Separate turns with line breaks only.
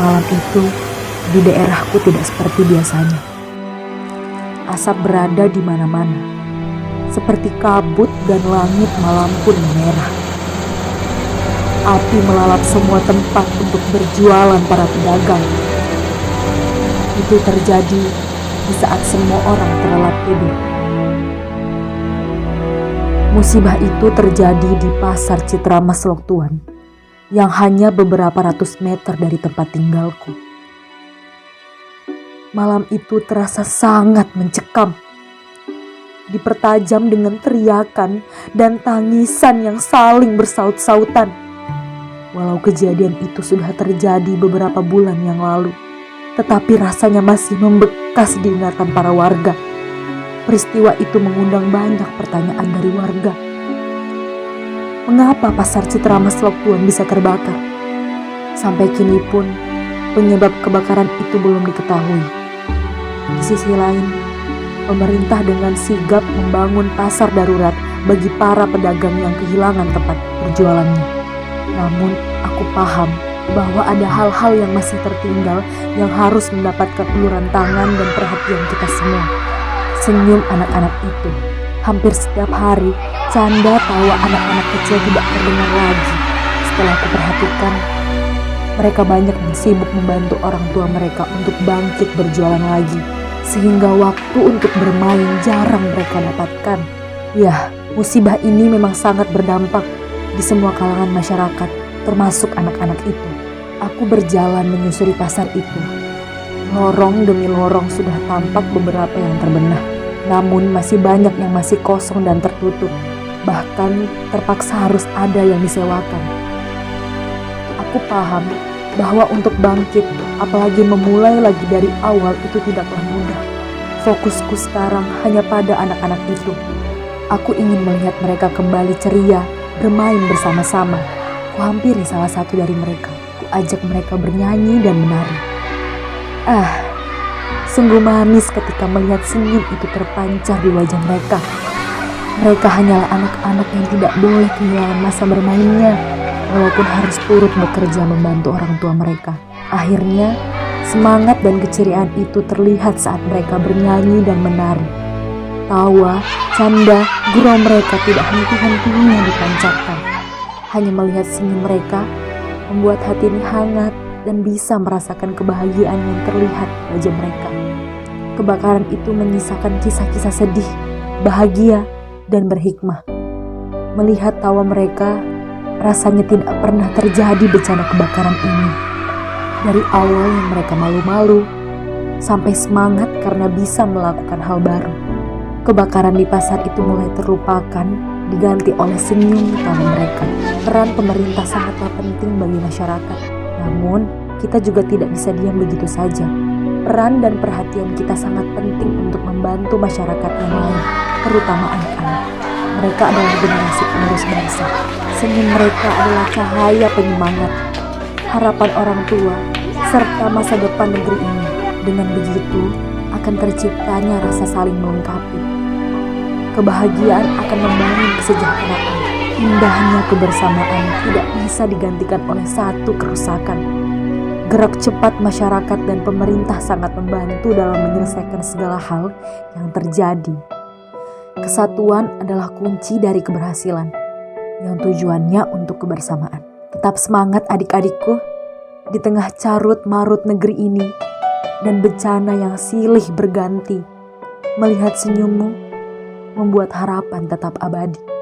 Malam itu di daerahku tidak seperti biasanya. Asap berada di mana-mana, seperti kabut dan langit malam pun merah. Api melalap semua tempat untuk berjualan para pedagang. Itu terjadi di saat semua orang terlelap tidur. Musibah itu terjadi di Pasar Citramas Loktuan yang hanya beberapa ratus meter dari tempat tinggalku. Malam itu terasa sangat mencekam, dipertajam dengan teriakan dan tangisan yang saling bersaut-sautan. Walau kejadian itu sudah terjadi beberapa bulan yang lalu, tetapi rasanya masih membekas di ingatan para warga. Peristiwa itu mengundang banyak pertanyaan dari warga. Mengapa Pasar Citramas Loktuan bisa terbakar? Sampai kini pun penyebab kebakaran itu belum diketahui. Di sisi lain, pemerintah dengan sigap membangun pasar darurat bagi para pedagang yang kehilangan tempat berjualannya. Namun aku paham bahwa ada hal-hal yang masih tertinggal yang harus mendapatkan uluran tangan dan perhatian kita semua. Senyum anak-anak itu. Hampir setiap hari, canda tawa anak-anak kecil tidak terdengar lagi. Setelah aku perhatikan, mereka banyak yang sibuk membantu orang tua mereka untuk bangkit berjualan lagi. Sehingga waktu untuk bermain jarang mereka dapatkan. Ya, musibah ini memang sangat berdampak di semua kalangan masyarakat, termasuk anak-anak itu. Aku berjalan menyusuri pasar itu. Lorong demi lorong sudah tampak beberapa yang terbenah. Namun masih banyak yang masih kosong dan tertutup. Bahkan terpaksa harus ada yang disewakan. Aku paham bahwa untuk bangkit, apalagi memulai lagi dari awal itu tidaklah mudah. Fokusku sekarang hanya pada anak-anak itu. Aku ingin melihat mereka kembali ceria, bermain bersama-sama. Kuhampiri salah satu dari mereka. Kuajak mereka bernyanyi dan menari. Sungguh manis ketika melihat senyum itu terpancar di wajah mereka. Mereka hanyalah anak-anak yang tidak boleh kehilangan masa bermainnya, walaupun harus turut bekerja membantu orang tua mereka. Akhirnya, semangat dan keceriaan itu terlihat saat mereka bernyanyi dan menari. Tawa, canda, gurau mereka tidak henti-hentinya dipancarkan. Hanya melihat senyum mereka membuat hati ini hangat dan bisa merasakan kebahagiaan yang terlihat di wajah mereka. Kebakaran itu menyisakan kisah-kisah sedih, bahagia, dan berhikmah. Melihat tawa mereka, rasanya tidak pernah terjadi bencana kebakaran ini. Dari awal yang mereka malu-malu, sampai semangat karena bisa melakukan hal baru. Kebakaran di pasar itu mulai terlupakan, diganti oleh senyum tawa mereka. Peran pemerintah sangatlah penting bagi masyarakat. Namun, kita juga tidak bisa diam begitu saja. Peran dan perhatian kita sangat penting untuk membantu masyarakat yang lain, terutama anak-anak. Mereka adalah generasi penerus bangsa. Senyum mereka adalah cahaya penyemangat, harapan orang tua, serta masa depan negeri ini. Dengan begitu, akan terciptanya rasa saling melengkapi. Kebahagiaan akan membangun kesejahteraan. Indahnya kebersamaan tidak bisa digantikan oleh satu kerusakan. Gerak cepat masyarakat dan pemerintah sangat membantu dalam menyelesaikan segala hal yang terjadi. Kesatuan adalah kunci dari keberhasilan, yang tujuannya untuk kebersamaan. Tetap semangat adik-adikku, di tengah carut marut negeri ini dan bencana yang silih berganti. Melihat senyummu membuat harapan tetap abadi.